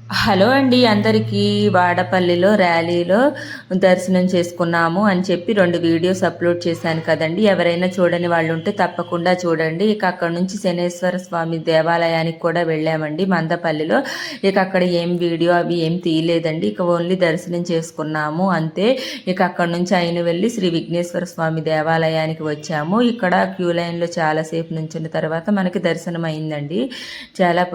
Hello అండి అందరికీ. వాడపల్లిలో ర్యాలీలో దర్శనం చేసుకున్నాము అని చెప్పి 2 వీడియోస్ అప్లోడ్ చేశాను కదండి. ఎవరైనా చూడని వాళ్ళు ఉంటే తప్పకుండా చూడండి. ఇక అక్కడ నుంచి శనేశ్వర స్వామి దేవాలయానికి కూడా వెళ్ళామండి మందపల్లిలో. ఇక అక్కడ ఏం వీడియో అవి ఏం తీయలేదండి. ఇక ఓన్లీ దర్శనం చేసుకున్నాము అంతే. ఇక అక్కడ నుంచి అయిన వెళ్ళి శ్రీ విఘ్నేశ్వర స్వామి దేవాలయానికి వచ్చాము. ఇక్కడ క్యూ లైన్లో చాలాసేపు నుంచిన తర్వాత మనకి దర్శనం అయిందండి. చాలా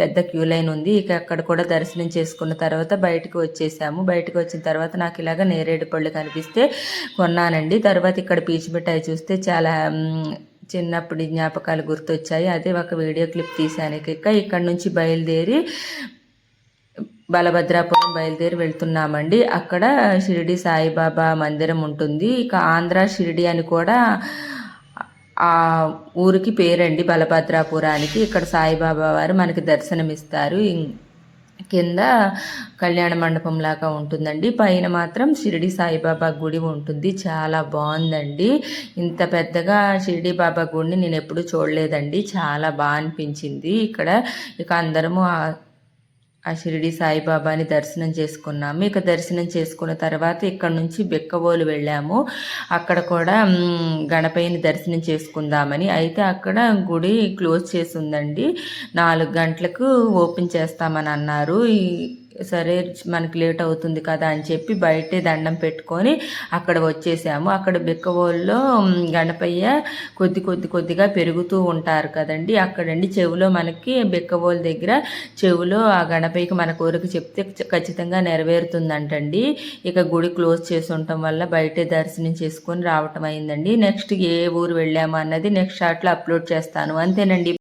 పెద్ద క్యూ లైన్ ఉంది. ఇక అక్కడ కూడా దర్శనం చేసుకున్న తర్వాత బయటకు వచ్చేసాము. బయటకు వచ్చిన తర్వాత నాకు ఇలాగ నేరేడు పళ్ళు కనిపిస్తే కొన్నానండి. తర్వాత ఇక్కడ పీచు మిఠాయి చూస్తే చాలా చిన్నప్పటి జ్ఞాపకాలు గుర్తొచ్చాయి. అదే ఒక వీడియో క్లిప్ తీశాను. ఇక ఇక్కడ నుంచి బయలుదేరి బలభద్రాపురం బయలుదేరి వెళ్తున్నామండి. అక్కడ షిరిడి సాయిబాబా మందిరం ఉంటుంది. ఇక ఆంధ్ర షిరిడి అని కూడా ఆ ఊరికి పేరండి బలభద్రాపురానికి. ఇక్కడ సాయిబాబా వారు మనకి దర్శనమిస్తారు. కింద కళ్యాణ మండపం లాగా ఉంటుందండి. పైన మాత్రం షిరిడి సాయిబాబా గుడి ఉంటుంది. చాలా బాగుందండి. ఇంత పెద్దగా షిరిడి బాబా గుడిని నేను ఎప్పుడూ చూడలేదండి. చాలా బాగా అనిపించింది. ఇక్కడ ఇక అందరము ఆ షిరిడి సాయిబాబాని దర్శనం చేసుకున్నాము. ఇక దర్శనం చేసుకున్న తర్వాత ఇక్కడ నుంచి బెక్కవోలు వెళ్ళాము. అక్కడ కూడా గణపయ్యని దర్శనం చేసుకుందామని. అయితే అక్కడ గుడి క్లోజ్ చేసి ఉందండి. 4 గంటలకు ఓపెన్ చేస్తామని అన్నారు. సరే మనకి లేట్ అవుతుంది కదా అని చెప్పి బయటే దండం పెట్టుకొని అక్కడ వచ్చేసాము. అక్కడ బెక్కవోల్లో గణపయ్య కొద్దిగా పెరుగుతూ ఉంటారు కదండి. అక్కడండి చెవులో మనకి బెక్కవోల్ దగ్గర చెవులో ఆ గణపయ్యకి మన కోరిక చెప్తే ఖచ్చితంగా నెరవేరుతుందంటండి. ఇక గుడి క్లోజ్ చేసి ఉండటం వల్ల బయటే దర్శనం చేసుకొని రావటం అయిందండి. నెక్స్ట్ ఏ ఊరు వెళ్ళాము అన్నది నెక్స్ట్ షార్ట్లో అప్లోడ్ చేస్తాను. అంతేనండి.